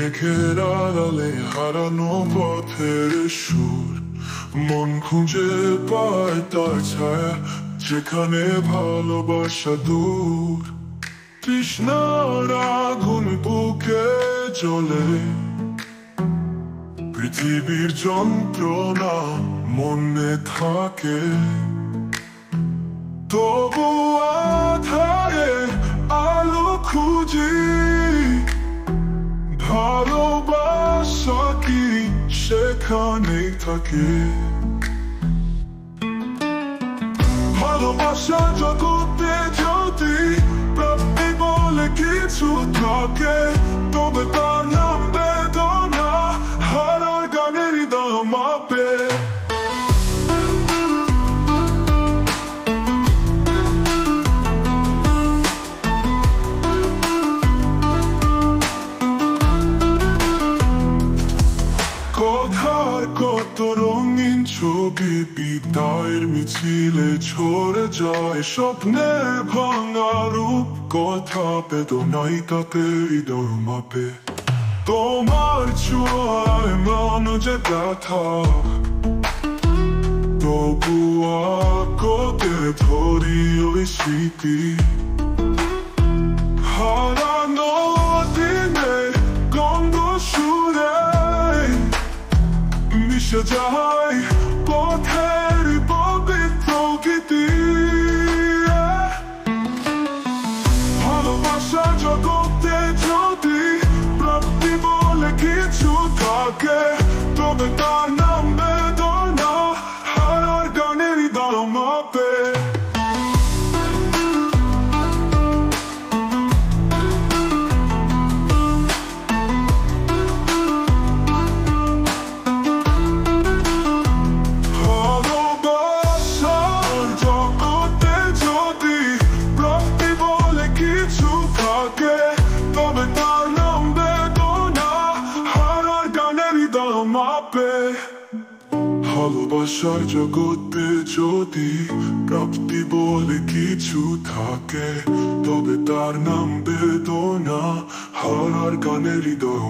মেঘের আড়ালে হারানো পথের সুর, মন খুঁজে পায় তার ছায়া যেখানে ভালোবাসা দূর। তৃষ্ণার আগুন বুকে জ্বলে, পৃথিবীর যন্ত্রণা মনে থাকে, তবু আধারে আলো খুঁজি। ভালোবাসা কি সেখানেই থাকে? ভালোবাসা জগতে যদি প্রাপ্তি বলে কিছু থাকে, তবে তার নাম বেদনা, হারার গানের হৃদয় মাপে। কথার কত রঙিন ছবি বিদায়ের মিছিলে ছড়ে যায়, স্বপ্নের ভাঙা রূপ কথা বেদনাই তাতে হৃদয় মাপে। তোমার ছোঁয়ায় মন যে ব্যথা, তবু আগতে ধরি ওই স্মৃতি। হারানো দিনে গন্ধ সুরে মিশে যায় পথের পবিত্র গীতি। ভালোবাসা জগতে যদি প্রাপ্তি বলে কিছু থাকে, তবে তার নাম বেদনা, হারার গানের হৃদয় মাপে। ভালোবাসার জগতে যদি প্রাপ্তি বলে কিছু থাকে, তবে তার নাম বেদনা, হারার গানের হৃদয়।